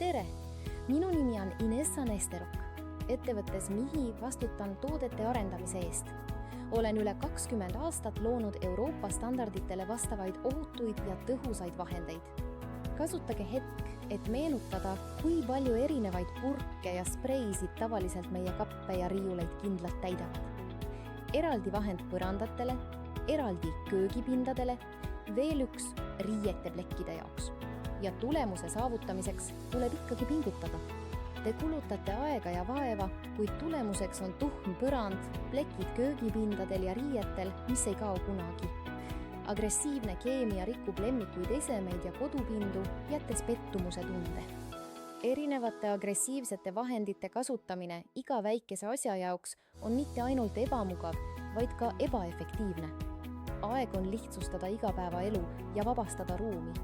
Tere! Minu nimi on Inessa Nesterok. Ettevõttes Mihi vastutan toodete arendamise eest. Olen üle 20 aastat loonud Euroopa standarditele vastavaid ohutuid ja tõhusaid vahendeid. Kasutage hetk, et meenutada, kui palju erinevaid purke ja spreisid tavaliselt meie kappe ja riiuleid kindlalt täidavad. Eraldi vahend põrandatele, eraldi köögipindadele, veel üks riiete plekkide jaoks. Ja tulemuse saavutamiseks tuleb ikkagi pingutada. Te kulutate aega ja vaeva, kuid tulemuseks on tuhm põrand, plekid köögipindadel ja riietel, mis ei kao kunagi. Agressiivne keemia rikub lemmikuid esemeid ja kodupindu, jättes pettumuse tunde. Erinevate agressiivsete vahendite kasutamine iga väikese asja jaoks on mitte ainult ebamugav, vaid ka ebaefektiivne. Aeg on lihtsustada igapäevaelu ja vabastada ruumi.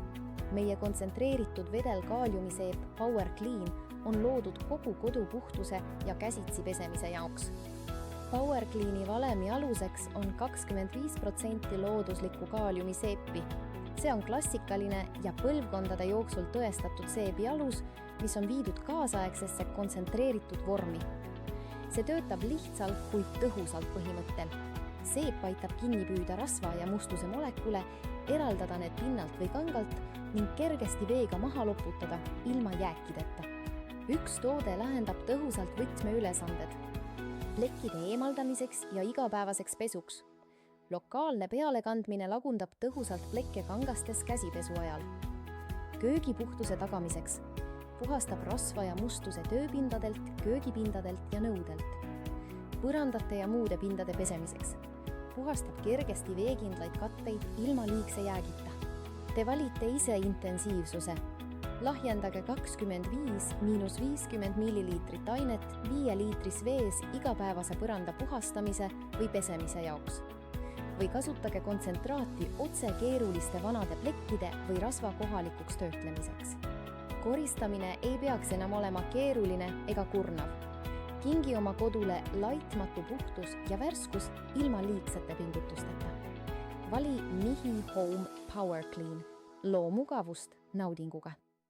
Meie kontsentreeritud vedel kaaliumiseep Power Clean on loodud kogu kodu puhtuse ja käsitsi pesemise jaoks. Power Cleani valemi aluseks on 25% looduslikku kaaliumiseepi. See on klassikaline ja põlvkondade jooksul tõestatud seebi alus, mis on viidud kaasaegsesse kontsentreeritud vormi. See töötab lihtsalt, kuid tõhusalt põhimõttel. Seep aitab kinni püüda rasva ja mustuse molekule, eraldada need pinnalt või kangalt ning kergesti veega maha loputada ilma jääkideta. Üks toode lahendab tõhusalt võtmeülesanded. Plekkide eemaldamiseks ja igapäevaseks pesuks. Lokaalne pealekandmine lagundab tõhusalt plekke kangastes käsipesu ajal. Köögipuhtuse tagamiseks. Puhastab rasva ja mustuse tööpindadelt, köögipindadelt ja nõudelt. Põrandate ja muude pindade pesemiseks. Puhastab kergesti veekindlaid katteid ilma liigse jäägita. Te valite ise intensiivsuse. Lahjendage 25–50 milliliitrit ainet 5 liitris vees igapäevase põranda puhastamise või pesemise jaoks. Või kasutage kontsentraati otse keeruliste vanade plekkide või rasva kohalikuks töötlemiseks. Koristamine ei peaks enam olema keeruline ega kurnav. Kingi oma kodule laitmatu puhtus ja värskus ilma liigsete pingutusteta. Vali Mihi Home Power Clean. Loo mugavust naudinguga.